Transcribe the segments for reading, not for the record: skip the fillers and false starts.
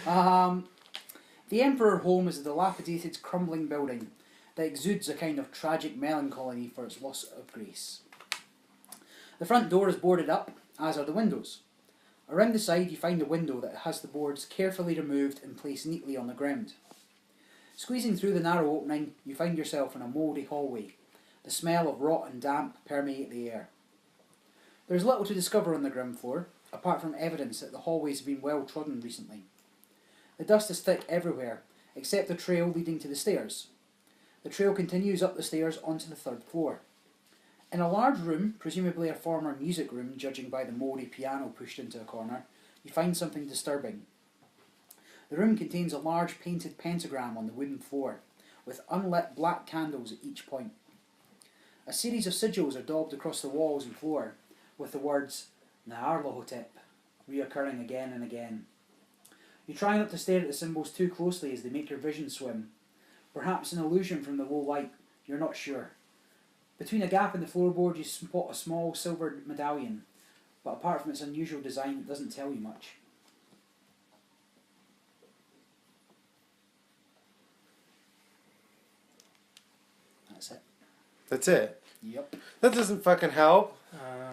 The Emperor Home is a dilapidated, crumbling building that exudes a kind of tragic melancholy for its loss of grace. The front door is boarded up, as are the windows. Around the side you find a window that has the boards carefully removed and placed neatly on the ground. Squeezing through the narrow opening, you find yourself in a mouldy hallway. The smell of rot and damp permeate the air. There is little to discover on the ground floor, apart from evidence that the hallways have been well trodden recently. The dust is thick everywhere, except the trail leading to the stairs. The trail continues up the stairs onto the third floor. In a large room, presumably a former music room, judging by the mouldy piano pushed into a corner, you find something disturbing. The room contains a large painted pentagram on the wooden floor, with unlit black candles at each point. A series of sigils are daubed across the walls and floor, with the words Nyarlathotep reoccurring again and again. You try not to stare at the symbols too closely as they make your vision swim. Perhaps an illusion from the low light, you're not sure. Between a gap in the floorboard you spot a small silver medallion, but apart from its unusual design it doesn't tell you much. That's it. That's it? Yep. That doesn't fucking help.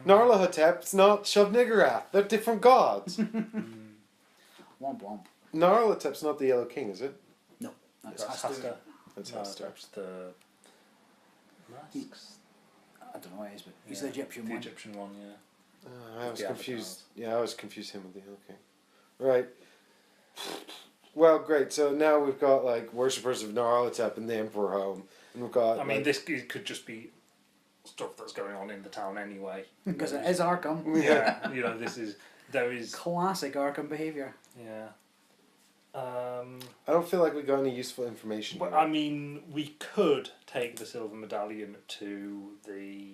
Nyarlathotep's not Shub-Niggurath. They're different gods. Womp womp. Nyarlathotep's not the Yellow King, is it? No, that's That's Hasta. Hasta. That's No, Hasta. that's the masks. I don't know what it is, but he's Yeah, the Egyptian the one. Egyptian one, yeah. I was The confused. Yeah, I was confused him with the Yellow King. Right. Well, great. So now we've got like worshippers of Nyarlathotep in the Emperor Home, and we've got. I mean, like, this could just be stuff that's going on in the town anyway. Because it is Arkham. Yeah, there is Classic Arkham behaviour. yeah. I don't feel like we got any useful information. Well, here. I mean, we could take the silver medallion to the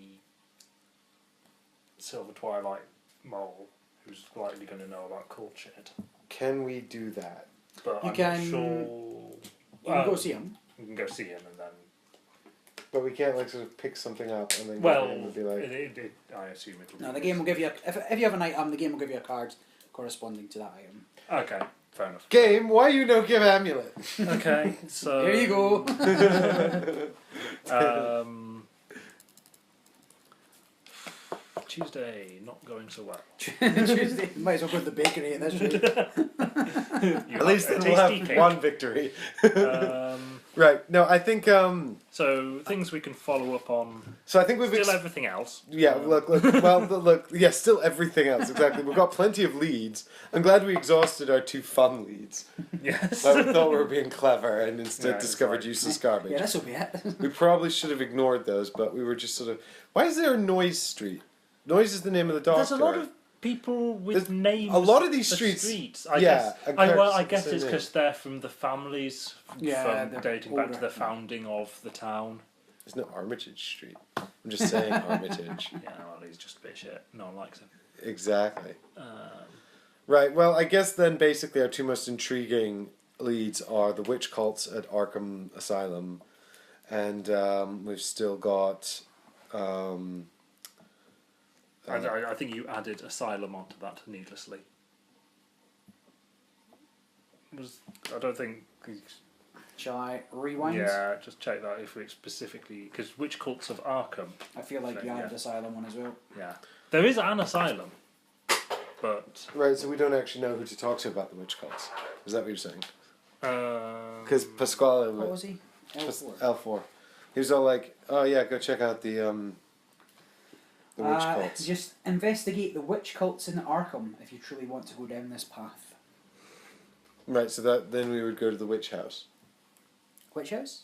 Silver Twilight mole, who's likely going to know about Courtshed. Can we do that? But You I'm can- not sure. You can go see him. We can go see him and then. But we can't like sort of pick something up and then Well, go in and be like. I assume it'll. No, be the game will give you if you have an item, the game will give you a card corresponding to that item. Okay, fair enough. Game, why you no give amulet? Okay, so There you go. Tuesday not going so well. Tuesday, might as well go to the bakery at this rate. At least then we'll have one victory. Right. No, I think. So things we can follow up on. So I think we've Still everything else. Yeah. Look. Well, look. Yeah. Still everything else. Exactly. We've got plenty of leads. I'm glad we exhausted our 2 fun leads. Yes. I thought we were being clever and instead Yeah, discovered right. useless garbage. Yeah, this will be it. We probably should have ignored those, but we were just sort of. Why is there a Noise Street? Noise is the name of the doctor. There's a lot of people with There's names. a lot of these for streets. I yeah, guess. and I characters guess with it's the same because they're from the families Yeah, from they're dating back to older. the founding of the town. name. There's no Armitage Street. I'm just saying Armitage. Yeah, well, he's just a bit shit. No one likes him. Exactly. Um, Right, well, I guess then basically our 2 most intriguing leads are the witch cults at Arkham Asylum, and we've still got. I think you added Asylum onto that needlessly. I don't think. Shall I rewind? Yeah, just check that if we specifically because Witch Cults of Arkham. I feel like you Yeah. added Asylum one as well. Yeah, there is an asylum, but Right, so we don't actually know who to talk to about the witch cults. Is that what you're saying? Because Pasquale What was he? L4. L4. He was all like, "Oh yeah, go check out the witch cults." Just investigate the witch cults in Arkham if you truly want to go down this path. Right, so that then we would go to the witch house. Witch house?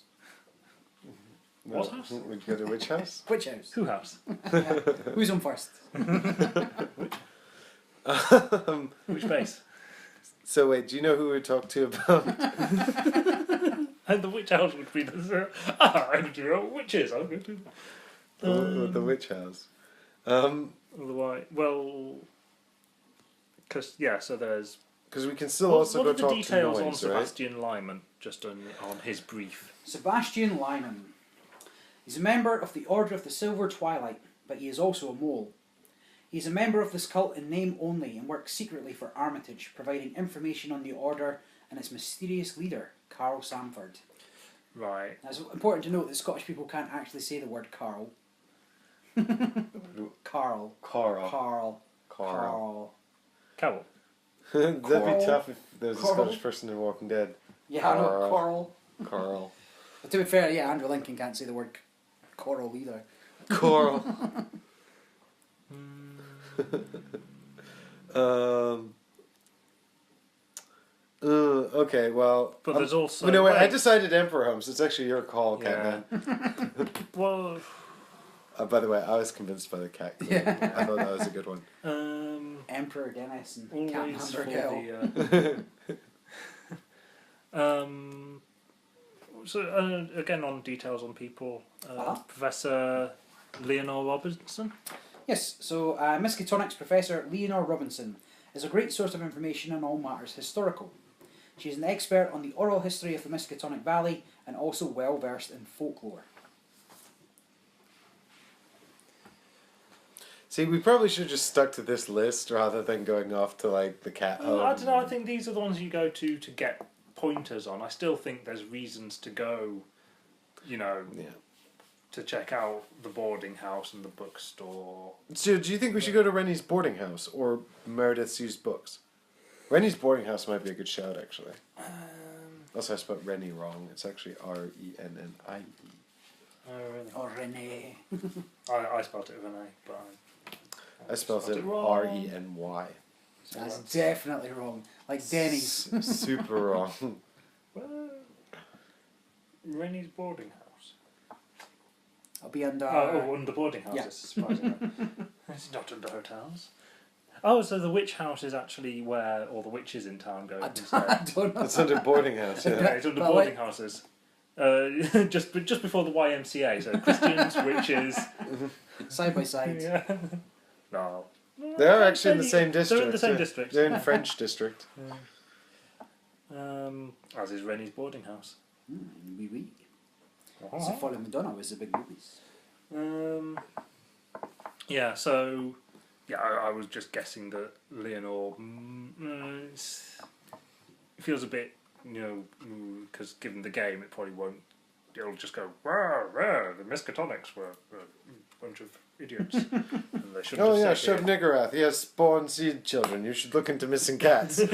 No, What house? We'd go to witch house. Witch house. Who House? Yeah. Who's on first? Which base? So wait, do you know who we talked to about? And the Witch House would be the. I'm doing witches. I'm going to. the witch house. Otherwise, well, because so there's. Because we can still What also are go the talk to details on Noise, right? Sebastian Lyman? Just on his brief. Sebastian Lyman. He's a member of the Order of the Silver Twilight, but he is also a mole. He is a member of this cult in name only and works secretly for Armitage, providing information on the Order and its mysterious leader, Carl Samford. Right. Now, it's important to note that Scottish people can't actually say the word Carl. Carl. Carl. Carl. Carl. Carol. That'd Carl. be tough if there was a Carl. Scottish person in Walking Dead. Yeah, I know, Carl. Carl. Carl. But to be fair, yeah, Andrew Lincoln can't say the word coral either. Coral. Okay, well. But there's also. No, wait, I wait. decided Emperor Holmes. It's actually your call, Yeah. Catman. Well. By the way, I was convinced by the cat. Yeah. I thought that was a good one. Emperor Dennis and Captain Always for Bergel. the. So again, on details on people, Professor Leonore Robinson. Yes, so Miskatonics Professor Leonore Robinson is a great source of information on all matters historical. She is an expert on the oral history of the Miskatonic Valley and also well versed in folklore. See, we probably should have just stuck to this list rather than going off to like the cat home. I don't know. I think these are the ones you go to get pointers on. I still think there's reasons to go. Yeah. To check out the boarding house and the bookstore. So, do you think we should go to Rennie's boarding house or Meredith's used books? Rennie's boarding house might be a good shout, actually. Also, I spelled Rennie wrong. It's actually Rennie. Oh, really? Or Renee. I spelled it with an A, but I spelled it wrong. Reny. That's definitely wrong. Like Denny's. Super wrong. Well, Rennie's boarding house. I'll be under... Under boarding houses, surprisingly. It's not under hotels. Oh, so the witch house is actually where all the witches in town go I instead. don't know. It's under boarding house, Yeah, yeah. it's under But boarding houses. Just before the YMCA, so Christians, witches. Side by side. Yeah. No. They are actually in the same district. They're in the same yeah. district. They're in French district. As is Rennie's boarding house. Oui, oui. So Follow Madonna was the big movies. Yeah, so I was just guessing that Leonore it feels a bit, because given the game, it probably won't. It'll just go, rah, rah, the Miskatonics were a bunch of idiots. And they shouldn't Oh have yeah, said Shub it. Niggurath. He has spawn seed children. You should look into missing cats. I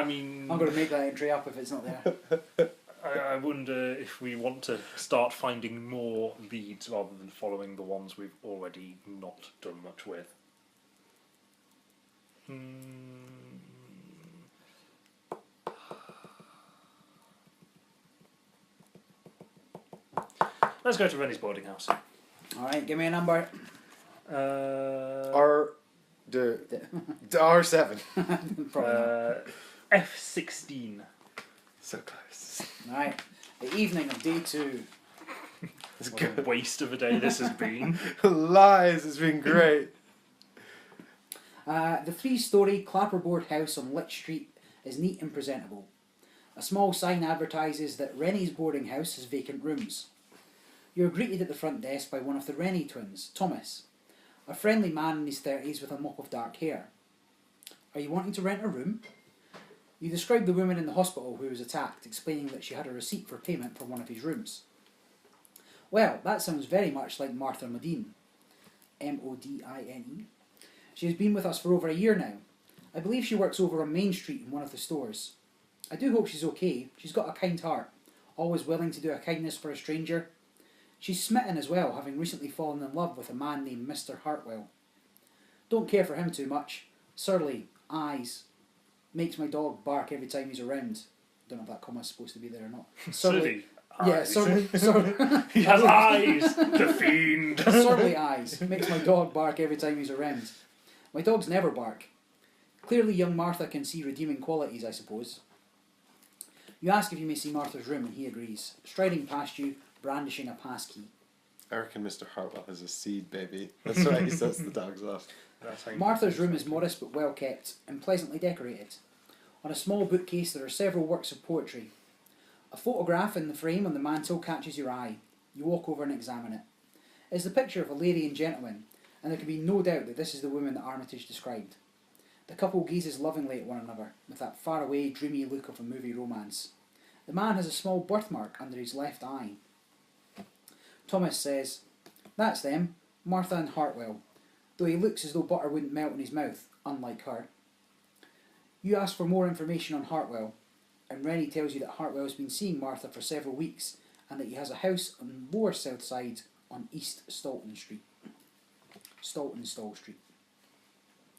mean, I'm going to make that entry up if it's not there. I wonder if we want to start finding more leads rather than following the ones we've already not done much with. Let's go to Rennie's boarding house. Alright, give me a number. R7. Probably not. F16. So close. Alright, the evening of day 2. It's What a good. waste of a day this has been. Lies. It's been great. The 3-storey clapperboard house on Lich Street is neat and presentable. A small sign advertises that Rennie's boarding house has vacant rooms. You are greeted at the front desk by one of the Rennie twins, Thomas, a friendly man in his 30s with a mop of dark hair. Are you wanting to rent a room? You describe the woman in the hospital who was attacked, explaining that she had a receipt for payment for one of his rooms. Well, that sounds very much like Martha Modine. Modine. She has been with us for over a year now. I believe she works over on Main Street in one of the stores. I do hope she's okay. She's got a kind heart, always willing to do a kindness for a stranger. She's smitten as well, having recently fallen in love with a man named Mr. Hartwell. Don't care for him too much. Surly, eyes. Makes my dog bark every time he's around. Don't know if that comma's supposed to be there or not. Surly. Yeah, Eyes. surly. He has eyes! The fiend! Surly eyes. Makes my dog bark every time he's around. My dogs never bark. Clearly young Martha can see redeeming qualities, I suppose. You ask if you may see Martha's room and he agrees, striding past you, brandishing a passkey. I reckon Mr. Hartwell has a seed, baby. That's why he sets the dogs off. Martha's room is modest but well kept and pleasantly decorated. On a small bookcase there are several works of poetry. A photograph in the frame on the mantel catches your eye. You walk over and examine it. It's the picture of a lady and gentleman, and there can be no doubt that this is the woman that Armitage described. The couple gazes lovingly at one another, with that faraway, dreamy look of a movie romance. The man has a small birthmark under his left eye. Thomas says, "That's them, Martha and Hartwell, though he looks as though butter wouldn't melt in his mouth, unlike her." You ask for more information on Hartwell, and Rennie tells you that Hartwell has been seeing Martha for several weeks, and that he has a house on the lower south side on East Stall Street.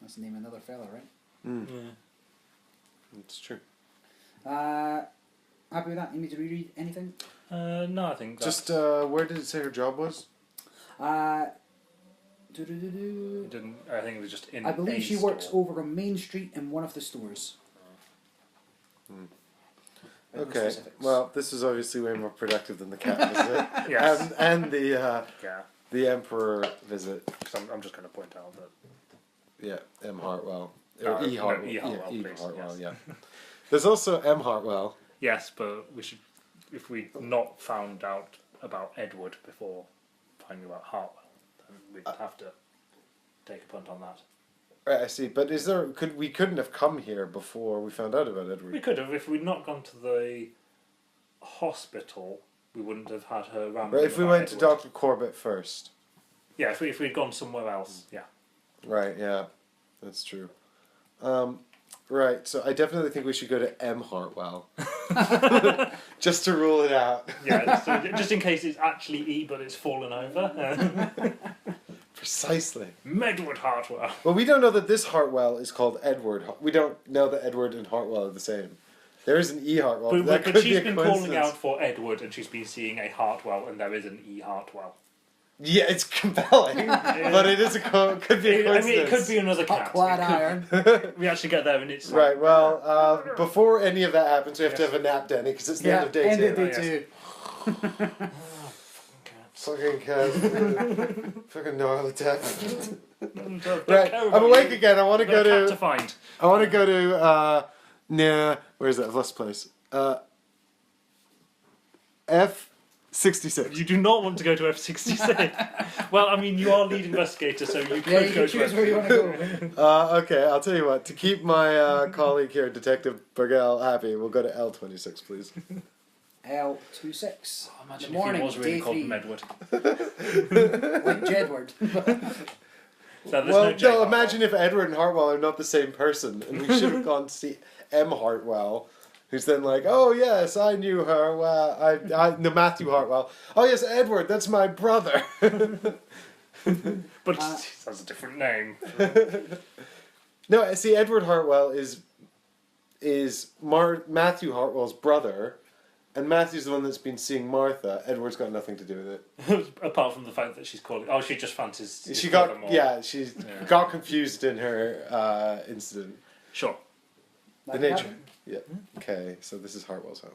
That's the name of another fella, right? Yeah. It's true. Happy with that? Need me to reread anything? No, I think that's... Just, where did it say her job was? It didn't, I think it was just in I believe a she store. works over on Main Street in one of the stores. No Okay, specifics. well, this is obviously way more productive than the cat visit. Yes. And Yeah, the Emperor visit. 'cause I'm just going to point out that... Yeah, M. Hartwell. Oh, Or E. no, Hartwell. E. Hartwell, yeah, E. please, Hartwell, yes. yeah. There's also M. Hartwell. Yes, but we should... If we'd not found out about Edward before finding about Hartwell, then we'd have to take a punt on that. Right, I see. But we couldn't have come here before we found out about We Edward. could have. If we'd not gone to the hospital, we wouldn't have had her rambling Right, if we about went to Edward. Dr. Corbett first. Yeah, if we'd gone somewhere else, yeah. Right, yeah. That's true. Right, so I definitely think we should go to M. Hartwell. Just to rule it out. Yeah, just in case it's actually E, but it's fallen over. Precisely. Medward Hartwell. Well, we don't know that this Hartwell is called Edward. We don't know that Edward and Hartwell are the same. There is an E. Hartwell. But, that but could be she's a been calling coincidence. out for Edward, and she's been seeing a Hartwell, and there is an E. Hartwell. Yeah, it's compelling, but it is could be a I coincidence. mean, it could be another cat. Hot clad iron. We actually get there, and it's Right, well, before any of that happens, we have to have a nap, Danny, because it's the end of day end two. of day yes. two. Fucking cat. Fucking gnarly tap. Don't Right, care I'm about awake you. again. I want to Got go a cat to to. find. I want to go to. Where is that? I've lost place. F66. You do not want to go to F66. Well, I mean, you are lead investigator, so you could Yeah, you go can to choose where you want to go. Okay, I'll tell you what. To keep my colleague here, Detective Bergel, happy, we'll go to L26, please. L26. Imagine The morning, if he was really day called 3. Medward. Like Jedward. So there's Well, no J. no, Hartwell. imagine if Edward and Hartwell are not the same person, and we should have gone to see M. Hartwell, who's then like, oh yes, I knew her. Well, no, Matthew Hartwell. Oh yes, Edward, that's my brother. But he has a different name. No, see, Edward Hartwell is Matthew Hartwell's brother, and Matthew's the one that's been seeing Martha. Edward's got nothing to do with it. Apart from the fact that she's calling... Oh, she just fancies... She his got brother more. got confused in her incident. Sure. The nature. Yeah. Okay, so this is Hartwell's home.